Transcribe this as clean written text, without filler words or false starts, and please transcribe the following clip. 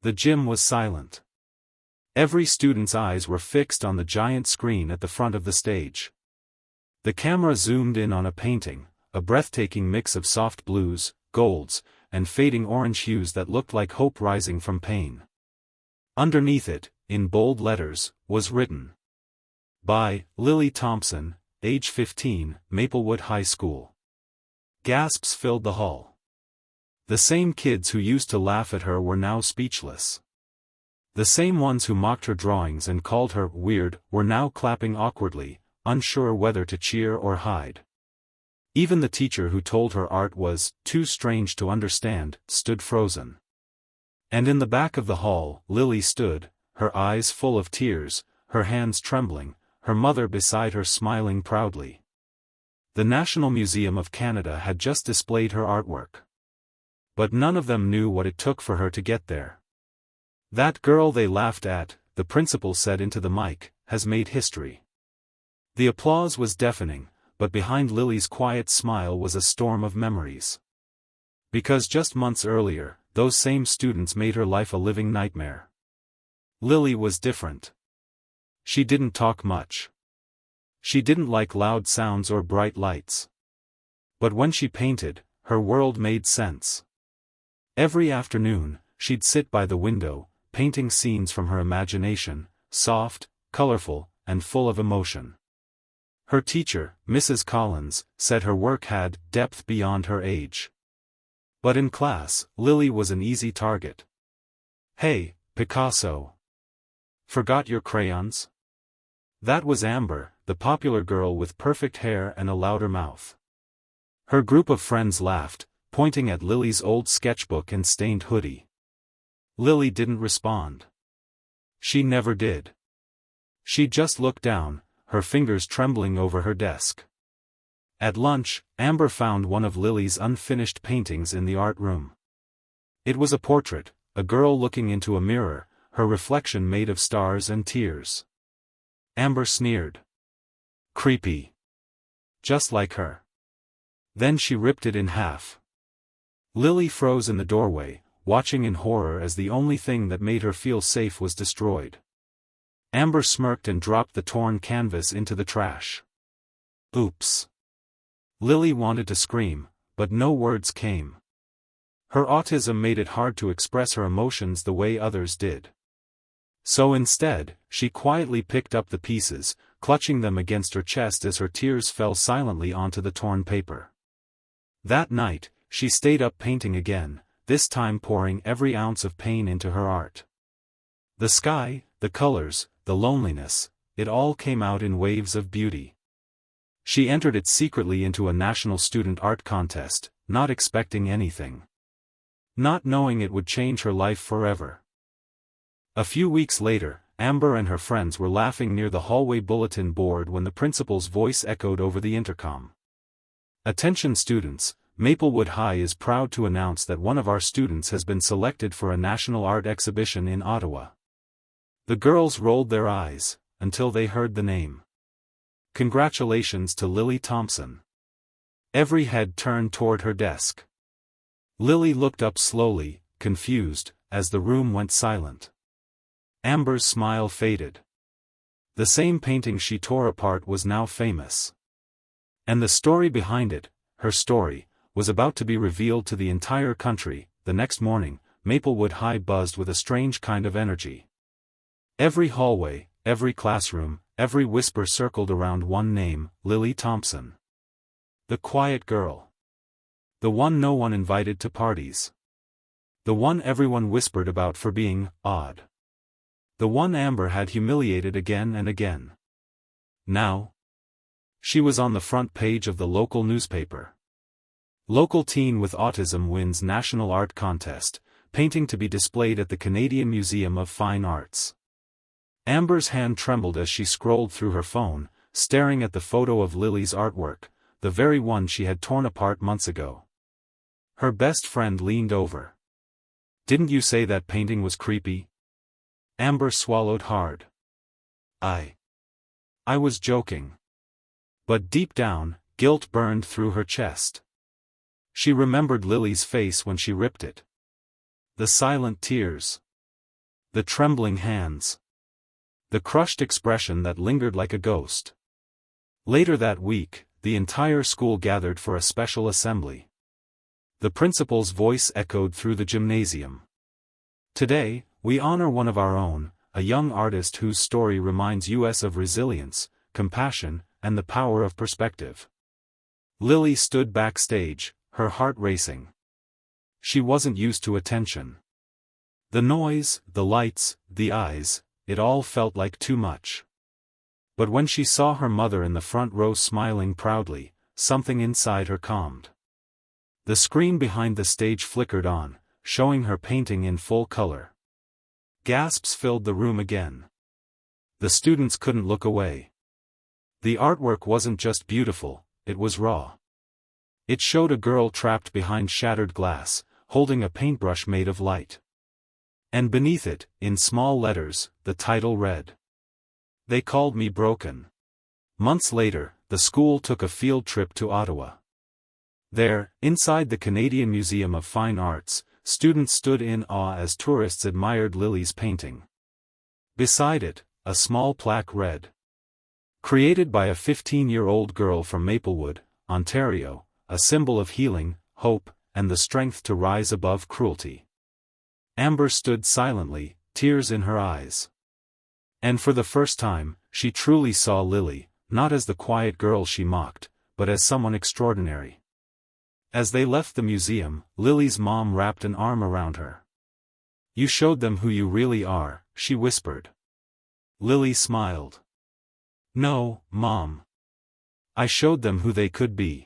The gym was silent. Every student's eyes were fixed on the giant screen at the front of the stage. The camera zoomed in on a painting, a breathtaking mix of soft blues, golds, and fading orange hues that looked like hope rising from pain. Underneath it, in bold letters, was written, "By Lily Thompson, age 15, Maplewood High School." Gasps filled the hall. The same kids who used to laugh at her were now speechless. The same ones who mocked her drawings and called her weird were now clapping awkwardly, unsure whether to cheer or hide. Even the teacher who told her art was too strange to understand stood frozen. And in the back of the hall, Lily stood, her eyes full of tears, her hands trembling, her mother beside her smiling proudly. The National Museum of Canada had just displayed her artwork. But none of them knew what it took for her to get there. "That girl they laughed at," the principal said into the mic, "has made history." The applause was deafening, but behind Lily's quiet smile was a storm of memories. Because just months earlier, those same students made her life a living nightmare. Lily was different. She didn't talk much. She didn't like loud sounds or bright lights. But when she painted, her world made sense. Every afternoon, she'd sit by the window, painting scenes from her imagination, soft, colorful, and full of emotion. Her teacher, Mrs. Collins, said her work had depth beyond her age. But in class, Lily was an easy target. "Hey, Picasso. Forgot your crayons?" That was Amber, the popular girl with perfect hair and a louder mouth. Her group of friends laughed, pointing at Lily's old sketchbook and stained hoodie. Lily didn't respond. She never did. She just looked down, her fingers trembling over her desk. At lunch, Amber found one of Lily's unfinished paintings in the art room. It was a portrait, a girl looking into a mirror, her reflection made of stars and tears. Amber sneered. "Creepy. Just like her." Then she ripped it in half. Lily froze in the doorway, watching in horror as the only thing that made her feel safe was destroyed. Amber smirked and dropped the torn canvas into the trash. Oops. Lily wanted to scream, but no words came. Her autism made it hard to express her emotions the way others did. So instead, she quietly picked up the pieces, clutching them against her chest as her tears fell silently onto the torn paper. That night, she stayed up painting again, this time pouring every ounce of pain into her art. The sky, the colors, the loneliness, it all came out in waves of beauty. She entered it secretly into a national student art contest, not expecting anything. Not knowing it would change her life forever. A few weeks later, Amber and her friends were laughing near the hallway bulletin board when the principal's voice echoed over the intercom. "Attention students, Maplewood High is proud to announce that one of our students has been selected for a national art exhibition in Ottawa." The girls rolled their eyes, until they heard the name. Congratulations to Lily Thompson. Every head turned toward her desk. Lily looked up slowly, confused, as the room went silent. Amber's smile faded. The same painting she tore apart was now famous. And the story behind it, her story, was about to be revealed to the entire country. The next morning, Maplewood High buzzed with a strange kind of energy. Every hallway, every classroom, every whisper circled around one name, Lily Thompson. The quiet girl. The one no one invited to parties. The one everyone whispered about for being odd. The one Amber had humiliated again and again. Now, she was on the front page of the local newspaper. Local teen with autism wins national art contest, painting to be displayed at the Canadian Museum of Fine Arts. Amber's hand trembled as she scrolled through her phone, staring at the photo of Lily's artwork, the very one she had torn apart months ago. Her best friend leaned over. "Didn't you say that painting was creepy?" Amber swallowed hard. I was joking. But deep down, guilt burned through her chest. She remembered Lily's face when she ripped it. The silent tears. The trembling hands. The crushed expression that lingered like a ghost. Later that week, the entire school gathered for a special assembly. The principal's voice echoed through the gymnasium. Today, we honor one of our own, a young artist whose story reminds us of resilience, compassion, and the power of perspective. Lily stood backstage, her heart racing. She wasn't used to attention. The noise, the lights, the eyes, it all felt like too much. But when she saw her mother in the front row smiling proudly, something inside her calmed. The screen behind the stage flickered on, showing her painting in full color. Gasps filled the room again. The students couldn't look away. The artwork wasn't just beautiful, it was raw. It showed a girl trapped behind shattered glass, holding a paintbrush made of light. And beneath it, in small letters, the title read, "They Called Me Broken." Months later, the school took a field trip to Ottawa. There, inside the Canadian Museum of Fine Arts, students stood in awe as tourists admired Lily's painting. Beside it, a small plaque read, "Created by a 15-year-old girl from Maplewood, Ontario, a symbol of healing, hope, and the strength to rise above cruelty." Amber stood silently, tears in her eyes. And for the first time, she truly saw Lily, not as the quiet girl she mocked, but as someone extraordinary. As they left the museum, Lily's mom wrapped an arm around her. "You showed them who you really are," she whispered. Lily smiled. "No, Mom. I showed them who they could be."